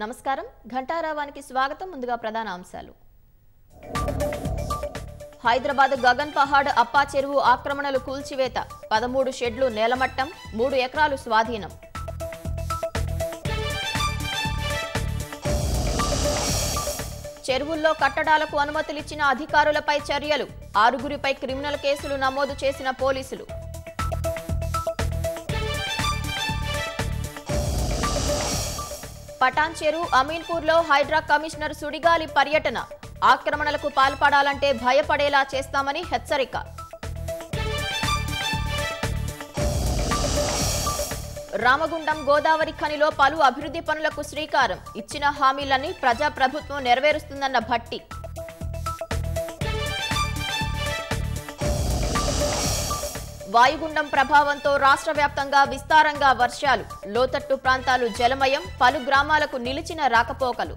నమస్కారం ఘంటారావానికి స్వాగతం ముందుగా ప్రధాన అంశాలు హైదరాబాద్ గగన్ పహాడ్ అప్పా చెరువు ఆక్రమణలు కూల్చివేత 13 షెడ్లు నేలమట్టం 3 ఎకరాలు స్వాధీనం చెరువుల్లో కట్టడాలకు అనుమతులిచ్చిన అధికారులపై చర్యలు 6గురిపై క్రిమినల్ కేసులు నమోదు చేసిన పోలీసులు పటాన్ చెరువు అమీన్పూర్లో హైడ్రా కమిషనర్ సుడిగాలి పర్యటన ఆక్రమణలకు పాల్పడాలంటే భయపడేలా చేస్తామని హెచ్చరిక రామగుండం గోదావరి ఖనిలో పలు అభివృద్ధి పనులకు శ్రీకారం ఇచ్చిన హామీలన్నీ ప్రజాప్రభుత్వం నెరవేరుస్తుందన్న భట్టి వాయుగుండం ప్రభావంతో రాష్ట్ర వ్యాప్తంగా విస్తారంగా వర్షాలు లోతట్టు ప్రాంతాలు జలమయం పలు గ్రామాలకు నిలిచిన రాకపోకలు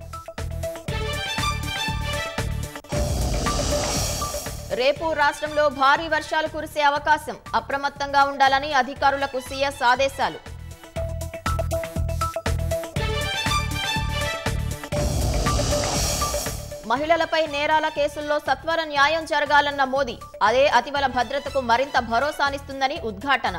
రేపు రాష్ట్రంలో భారీ వర్షాలు కురిసే అవకాశం అప్రమత్తంగా ఉండాలని అధికారులకు సీఎస్ ఆదేశాలు మహిళలపై నేరాల కేసుల్లో సత్వర న్యాయం జరగాలన్న మోదీ అదే అతివల భద్రతకు మరింత భరోసానిస్తుందని ఉద్ఘాటన